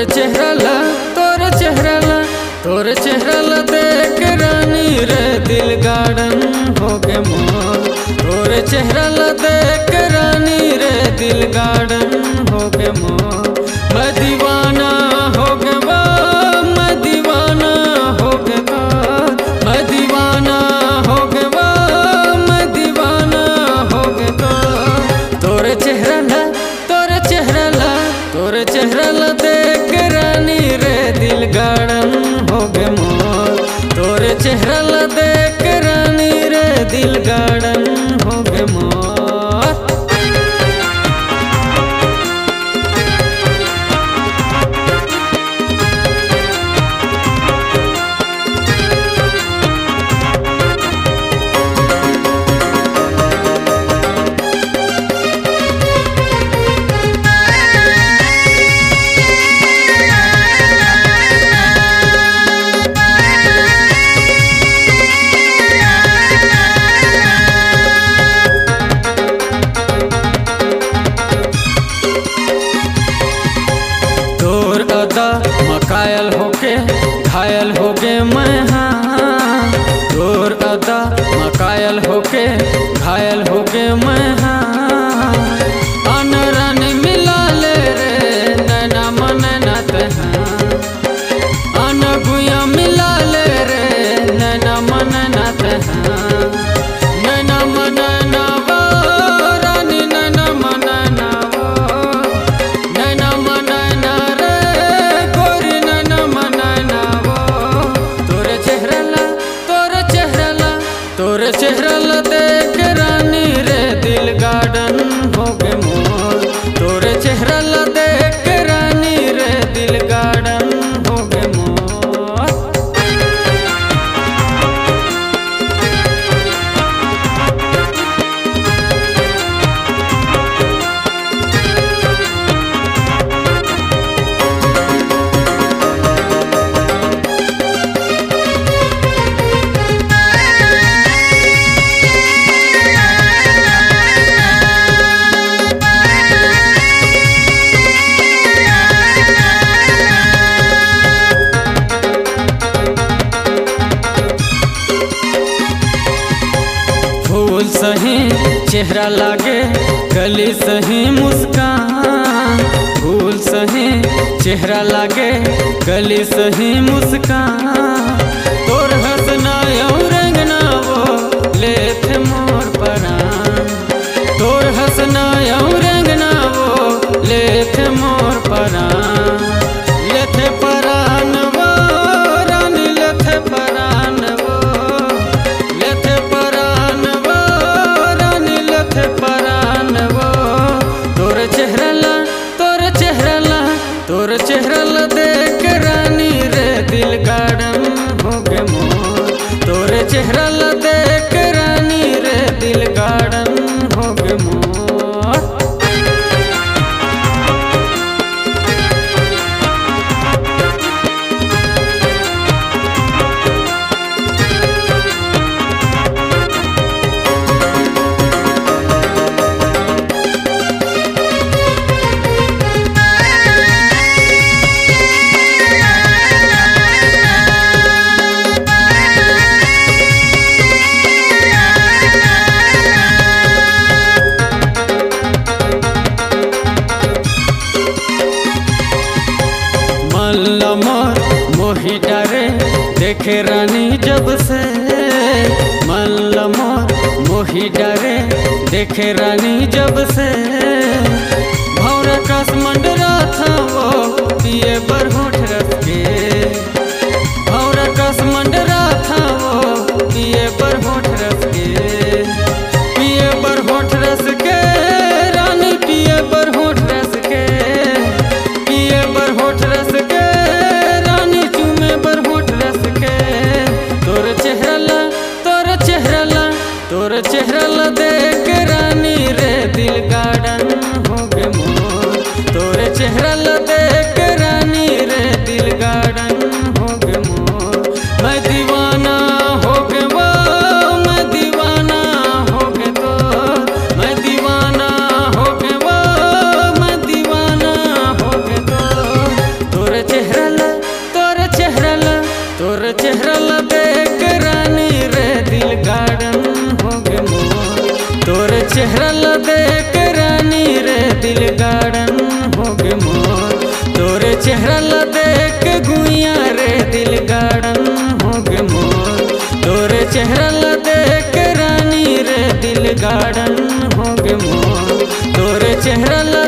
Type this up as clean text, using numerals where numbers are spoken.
तोर चेहरा ला देख रानी रे दिल गार्डन हो गे मोर। तोर चेहरा ला देख रानी रे दिल गार्डन हो गे मोर। मैं दीवाना हो गे वो, मैं दीवाना हो गे वो, मैं दीवाना हो गे वो, मैं दीवाना हो गे वो। तोर चेहरा ला देख रानी रे दिल गार्डन हो गे मोर। तोर चेहरा ला देख रानी रे दिल गार्डन हो गे मोर। घायल हो गे मैं हाँ, तोर अदा मकायल हो के घायल हो गे मैं हाँ। अन रन मिला ले रे नैना मन नत हाँ, अन गुया मिला ले रे नैना मन नत हाँ। नैना मन नवो रानी नैना मन नवो, नैना मन न रे गोरी नैना मन तोर चेहरा ला देख रानी रे दिल गार्डन हो गे मोर। तोर चेहरा ला देख रानी रे दिल गार्डन हो गे मोर। फूल सही चेहरा लागे गली सही मुस्कान। फूल सही चेहरा लागे गली सही मुस्कान। तोर हंसना और रंगना वो लेथे मोर परान। तोर हंसना और रंगना वो लेथे मोर परान। लेथे परान वो रानी लेथे परान वो, लेथे परान वो रानी लेथे परान वो। तोर चेहरा ला देख रानी रे दिल गार्डन हो गे मोर। तोर चेहरा ला देख रानी रे दिल गार्डन हो गे मोर। मोर मोही डारे देखे रानी जब से, मन मोर मोही डारे देखे रानी जब से। भौरा कस मंडरा था वो पिए बरहोठ रस के, भौरा कस मंडरा था वो पिए बरहोठ रस के। पिए बरहोठ रस के रानी पिए बरहोठ रस के, पिए बरहोठ रस के तोर चेहरा ला देख रानी रे दिल गार्डन हो गे मोर। तोर चेहरा ला देख रानी रे दिल गार्डन हो गे मोर। मैं दीवाना हो गे वो, मैं दीवाना हो गे तो, मैं दीवाना हो गे वो, मैं दीवाना हो गे तो। तोर दिल गार्डन हो गे मोर। तोरे चेहरा ला देख के गुइया रे दिल गार्डन हो गे मोर। तोरे चेहरा ला देख के रानी रे दिल गार्डन हो गे मोर। तोरे चेहरा ला